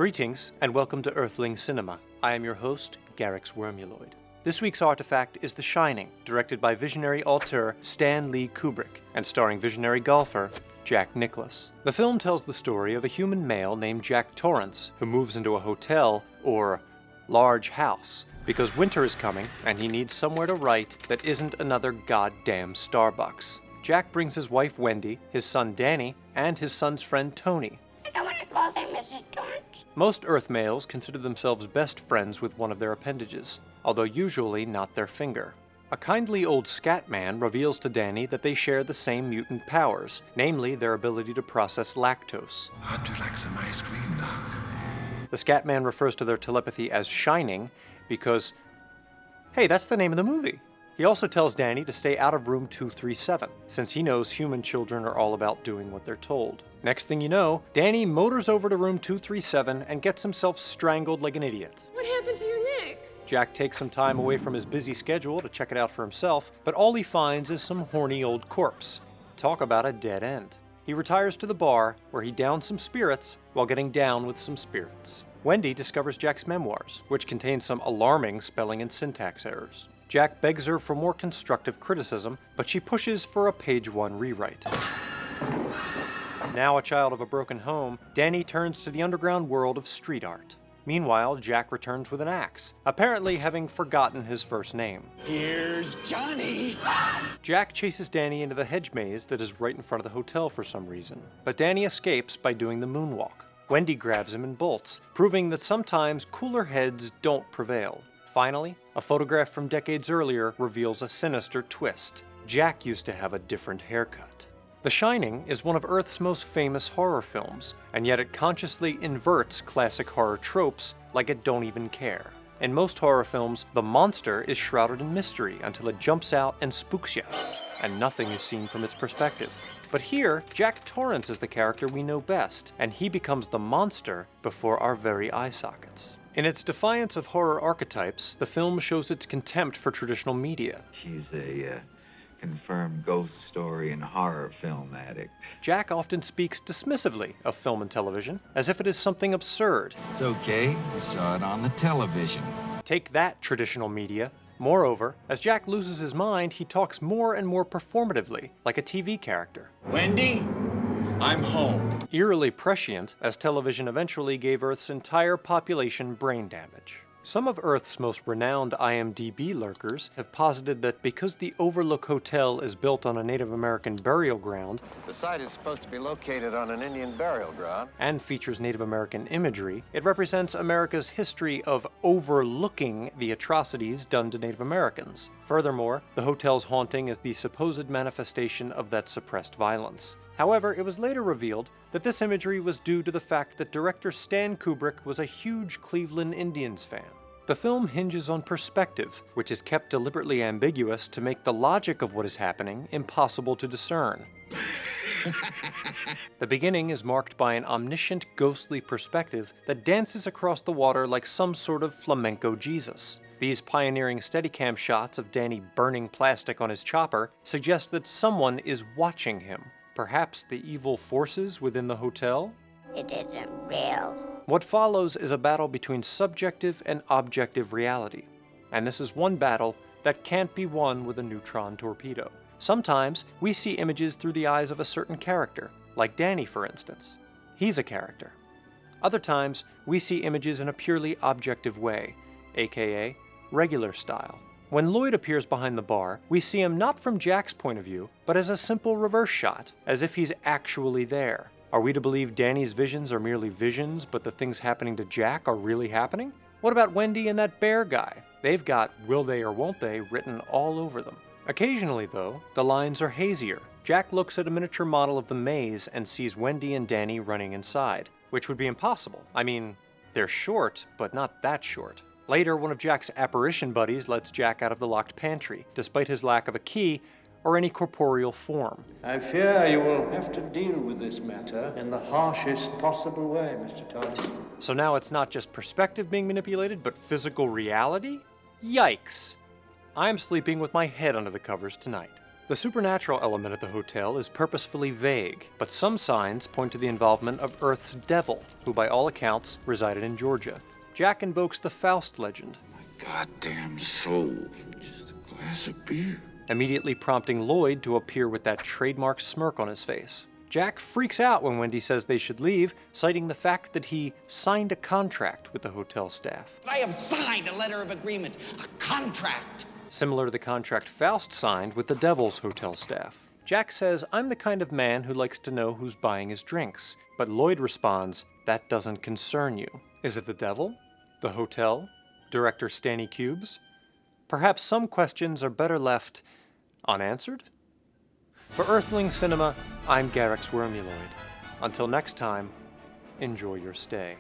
Greetings, and welcome to Earthling Cinema. I am your host, Garyx Wormuloid. This week's artifact is The Shining, directed by visionary auteur Stanley Kubrick, and starring visionary golfer Jack Nicklaus. The film tells the story of a human male named Jack Torrance, who moves into a hotel, or large house, because winter is coming and he needs somewhere to write that isn't another goddamn Starbucks. Jack brings his wife Wendy, his son Danny, and his son's friend Tony. I don't want to call them Mrs. Torrance. Most Earth males consider themselves best friends with one of their appendages, although usually not their finger. A kindly old scat man reveals to Danny that they share the same mutant powers, namely their ability to process lactose. How'd you like some ice cream, Doctor? The scat man refers to their telepathy as shining because, hey, that's the name of the movie. He also tells Danny to stay out of room 237, since he knows human children are all about doing what they're told. Next thing you know, Danny motors over to room 237 and gets himself strangled like an idiot. What happened to your neck? Jack takes some time away from his busy schedule to check it out for himself, but all he finds is some horny old corpse. Talk about a dead end. He retires to the bar, where he downs some spirits while getting down with some spirits. Wendy discovers Jack's memoirs, which contain some alarming spelling and syntax errors. Jack begs her for more constructive criticism, but she pushes for a page 1 rewrite. Now a child of a broken home, Danny turns to the underground world of street art. Meanwhile, Jack returns with an axe, apparently having forgotten his first name. Here's Johnny! Jack chases Danny into the hedge maze that is right in front of the hotel for some reason, but Danny escapes by doing the moonwalk. Wendy grabs him and bolts, proving that sometimes cooler heads don't prevail. Finally, a photograph from decades earlier reveals a sinister twist. Jack used to have a different haircut. The Shining is one of Earth's most famous horror films, and yet it consciously inverts classic horror tropes like it don't even care. In most horror films, the monster is shrouded in mystery until it jumps out and spooks you, and nothing is seen from its perspective. But here, Jack Torrance is the character we know best, and he becomes the monster before our very eye sockets. In its defiance of horror archetypes, the film shows its contempt for traditional media. She's a confirmed ghost story and horror film addict. Jack often speaks dismissively of film and television, as if it is something absurd. It's okay, we saw it on the television. Take that, traditional media. Moreover, as Jack loses his mind, he talks more and more performatively, like a TV character. Wendy, I'm home. Eerily prescient, as television eventually gave Earth's entire population brain damage. Some of Earth's most renowned IMDb lurkers have posited that because the Overlook Hotel is built on a Native American burial ground, the site is supposed to be located on an Indian burial ground, and features Native American imagery, it represents America's history of overlooking the atrocities done to Native Americans. Furthermore, the hotel's haunting is the supposed manifestation of that suppressed violence. However, it was later revealed that this imagery was due to the fact that director Stan Kubrick was a huge Cleveland Indians fan. The film hinges on perspective, which is kept deliberately ambiguous to make the logic of what is happening impossible to discern. The beginning is marked by an omniscient, ghostly perspective that dances across the water like some sort of flamenco Jesus. These pioneering Steadicam shots of Danny burning plastic on his chopper suggest that someone is watching him. Perhaps the evil forces within the hotel? It isn't real. What follows is a battle between subjective and objective reality. And this is one battle that can't be won with a neutron torpedo. Sometimes we see images through the eyes of a certain character, like Danny for instance. He's a character. Other times we see images in a purely objective way, aka regular style. When Lloyd appears behind the bar, we see him not from Jack's point of view, but as a simple reverse shot, as if he's actually there. Are we to believe Danny's visions are merely visions, but the things happening to Jack are really happening? What about Wendy and that bear guy? They've got will they or won't they written all over them. Occasionally, though, the lines are hazier. Jack looks at a miniature model of the maze and sees Wendy and Danny running inside, which would be impossible. I mean, they're short, but not that short. Later, one of Jack's apparition buddies lets Jack out of the locked pantry, despite his lack of a key or any corporeal form. I fear you will have to deal with this matter in the harshest possible way, Mr. Thomas. So now it's not just perspective being manipulated, but physical reality? Yikes! I'm sleeping with my head under the covers tonight. The supernatural element at the hotel is purposefully vague, but some signs point to the involvement of Earth's devil, who by all accounts resided in Georgia. Jack invokes the Faust legend, My goddamn soul for just a glass of beer. immediately prompting Lloyd to appear with that trademark smirk on his face. Jack freaks out when Wendy says they should leave, citing the fact that he signed a contract with the hotel staff. I have signed a letter of agreement, a contract. Similar to the contract Faust signed with the Devil's hotel staff. Jack says, "I'm the kind of man who likes to know who's buying his drinks." But Lloyd responds, "That doesn't concern you." Is it the Devil? The hotel? Director Stanny Cubes? Perhaps some questions are better left unanswered? For Earthling Cinema, I'm Garyx Wormuloid. Until next time, enjoy your stay.